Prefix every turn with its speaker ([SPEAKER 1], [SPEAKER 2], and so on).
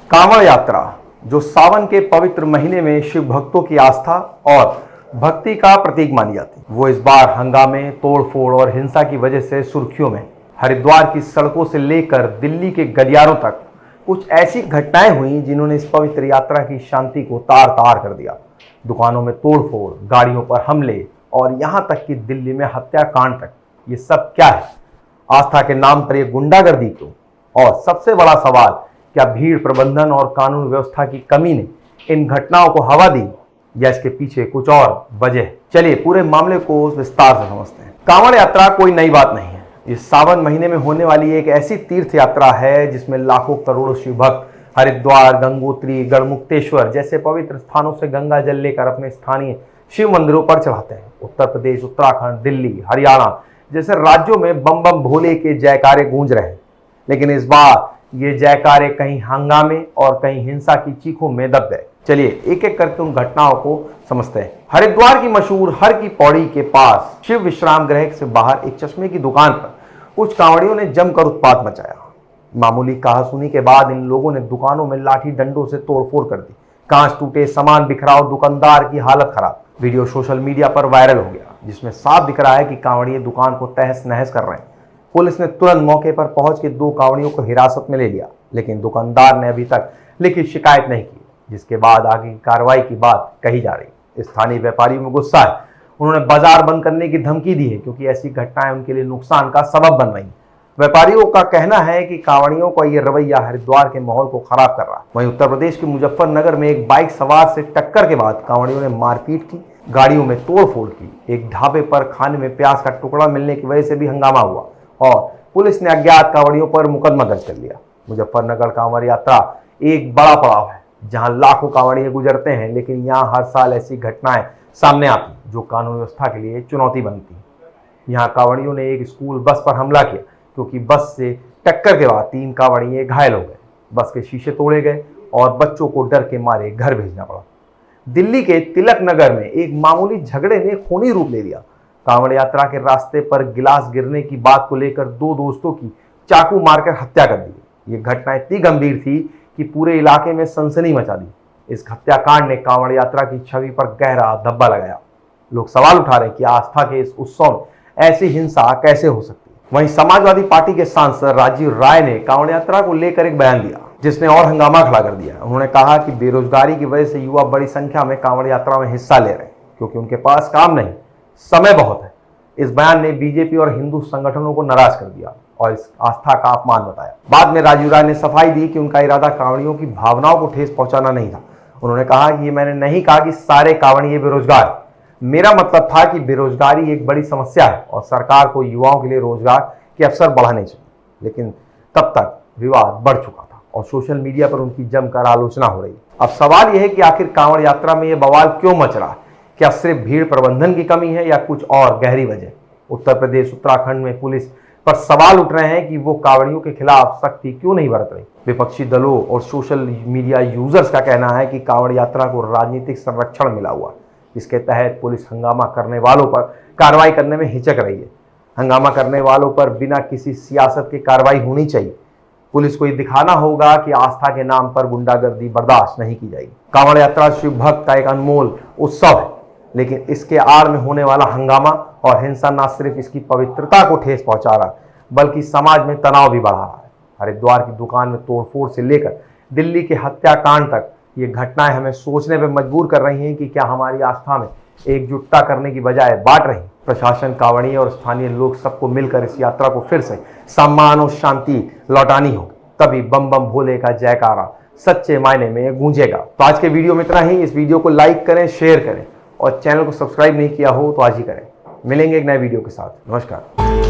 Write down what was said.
[SPEAKER 1] कांवड़ यात्रा जो सावन के पवित्र महीने में शिव भक्तों की आस्था और भक्ति का प्रतीक मानी जाती, वो इस बार हंगामे, तोड़फोड़ और हिंसा की वजह से सुर्खियों में। हरिद्वार की सड़कों से लेकर दिल्ली के गलियारों तक कुछ ऐसी घटनाएं हुई जिन्होंने इस पवित्र यात्रा की शांति को तार तार कर दिया। दुकानों में तोड़फोड़, गाड़ियों पर हमले और यहाँ तक कि दिल्ली में हत्याकांड तक। ये सब क्या है? आस्था के नाम पर ये गुंडागर्दी क्यों? और सबसे बड़ा सवाल, क्या भीड़ प्रबंधन और कानून व्यवस्था की कमी ने इन घटनाओं को हवा दी या इसके पीछे कुछ और वजह? चलिए पूरे मामले को विस्तार से समझते हैं। कांवड़ यात्रा कोई नई बात नहीं है। ये सावन महीने में होने वाली एक ऐसी तीर्थ यात्रा है जिसमें लाखों करोड़ों शिव भक्त हरिद्वार, गंगोत्री, गढ़मुक्तेश्वर जैसे पवित्र स्थानों से गंगा जल लेकर अपने स्थानीय शिव मंदिरों पर चढ़ाते हैं। उत्तर प्रदेश, उत्तराखंड, दिल्ली, हरियाणा जैसे राज्यों में बम बम भोले के जयकारे गूंज रहे हैं, लेकिन इस बार ये जयकारे कहीं हंगामे और कहीं हिंसा की चीखों में दब गए। चलिए एक एक करके उन घटनाओं को समझते हैं। हरिद्वार की मशहूर हर की पौड़ी के पास शिव विश्राम गृह से बाहर एक चश्मे की दुकान पर कुछ कांवड़ियों ने जमकर उत्पात मचाया। मामूली कहासुनी के बाद इन लोगों ने दुकानों में लाठी डंडों से तोड़फोड़ कर दी। कांच टूटे, सामान बिखराव, दुकानदार की हालत खराब। वीडियो सोशल मीडिया पर वायरल हो गया जिसमें साफ दिख रहा है कि कांवड़िए दुकान को तहस नहस कर रहे हैं। पुलिस ने तुरंत मौके पर पहुंच के 2 कांवड़ियों को हिरासत में ले लिया, लेकिन दुकानदार ने अभी तक लिखित शिकायत नहीं की, जिसके बाद आगे की कार्रवाई की बात कही जा रही। स्थानीय व्यापारियों में गुस्सा है। उन्होंने बाजार बंद करने की धमकी दी है क्योंकि ऐसी घटनाएं उनके लिए नुकसान का सबब बन रही। व्यापारियों का कहना है कि कांवड़ियों का ये रवैया हरिद्वार के माहौल को खराब कर रहा है। वहीं उत्तर प्रदेश के मुजफ्फरनगर में एक बाइक सवार से टक्कर के बाद कांवड़ियों ने मारपीट की, गाड़ियों में तोड़फोड़ की। एक ढाबे पर खाने में प्याज का टुकड़ा मिलने की वजह से भी हंगामा हुआ और पुलिस ने अज्ञात कांवड़ियों पर मुकदमा दर्ज कर लिया। मुजफ्फरनगर कांवड़ यात्रा एक बड़ा पड़ाव है जहां लाखों कांवड़िए गुजरते हैं, लेकिन यहां हर साल ऐसी घटनाएं सामने आती जो कानून व्यवस्था के लिए चुनौती बनती। यहाँ कांवड़ियों ने एक स्कूल बस पर हमला किया क्योंकि बस से टक्कर के बाद 3 कांवड़िए घायल हो गए। बस के शीशे तोड़े गए और बच्चों को डर के मारे घर भेजना पड़ा। दिल्ली के तिलक नगर में एक मामूली झगड़े ने खूनी रूप ले लिया। कांवड़ यात्रा के रास्ते पर गिलास गिरने की बात को लेकर 2 दोस्तों की चाकू मारकर हत्या कर दी। ये घटना इतनी गंभीर थी कि पूरे इलाके में सनसनी मचा दी। इस हत्याकांड ने कांवड़ यात्रा की छवि पर गहरा धब्बा लगाया। लोग सवाल उठा रहे कि आस्था के इस उत्सव में ऐसी हिंसा कैसे हो सकती है। वहीं समाजवादी पार्टी के सांसद राजीव राय ने कांवड़ यात्रा को लेकर एक बयान दिया जिसने और हंगामा खड़ा कर दिया। उन्होंने कहा कि बेरोजगारी की वजह से युवा बड़ी संख्या में कांवड़ यात्रा में हिस्सा ले रहे हैं क्योंकि उनके पास काम नहीं, समय बहुत है। इस बयान ने बीजेपी और हिंदू संगठनों को नाराज कर दिया और इस आस्था का अपमान बताया। बाद में राजीव राय ने सफाई दी कि उनका इरादा कांवड़ियों की भावनाओं को ठेस पहुंचाना नहीं था। उन्होंने कहा कि ये मैंने नहीं कहा कि सारे कांवड़िए बेरोजगार, मेरा मतलब था कि बेरोजगारी एक बड़ी समस्या है और सरकार को युवाओं के लिए रोजगार के अवसर बढ़ाने चाहिए। लेकिन तब तक विवाद बढ़ चुका था और सोशल मीडिया पर उनकी जमकर आलोचना हो रही। अब सवाल यह है कि आखिर कांवड़ यात्रा में यह बवाल क्यों मच रहा है? क्या सिर्फ भीड़ प्रबंधन की कमी है या कुछ और गहरी वजह? उत्तर प्रदेश, उत्तराखंड में पुलिस पर सवाल उठ रहे हैं कि वो कांवड़ियों के खिलाफ सख्ती क्यों नहीं बरत रही। विपक्षी दलों और सोशल मीडिया यूजर्स का कहना है कि कांवड़ यात्रा को राजनीतिक संरक्षण मिला हुआ, इसके तहत पुलिस हंगामा करने वालों पर कार्रवाई करने में हिचक रही है। हंगामा करने वालों पर बिना किसी सियासत की कार्रवाई होनी चाहिए। पुलिस को ये दिखाना होगा कि आस्था के नाम पर गुंडागर्दी बर्दाश्त नहीं की जाएगी। कांवड़ यात्रा शिव भक्त का एक अनमोल उत्सव है, लेकिन इसके आड़ में होने वाला हंगामा और हिंसा न सिर्फ इसकी पवित्रता को ठेस पहुंचा रहा बल्कि समाज में तनाव भी बढ़ा रहा है। हरिद्वार की दुकान में तोड़फोड़ से लेकर दिल्ली के हत्याकांड तक ये घटनाएं हमें सोचने पर मजबूर कर रही हैं कि क्या हमारी आस्था में एकजुटता करने की बजाय बांट रही। प्रशासन, कांवड़िए और स्थानीय लोग सबको मिलकर इस यात्रा को फिर से सम्मान और शांति लौटानी हो, तभी बम बम भोले का जयकारा सच्चे मायने में गूंजेगा। तो आज के वीडियो में इतना ही। इस वीडियो को लाइक करें, शेयर करें और चैनल को सब्सक्राइब नहीं किया हो तो आज ही करें। मिलेंगे एक नए वीडियो के साथ। नमस्कार।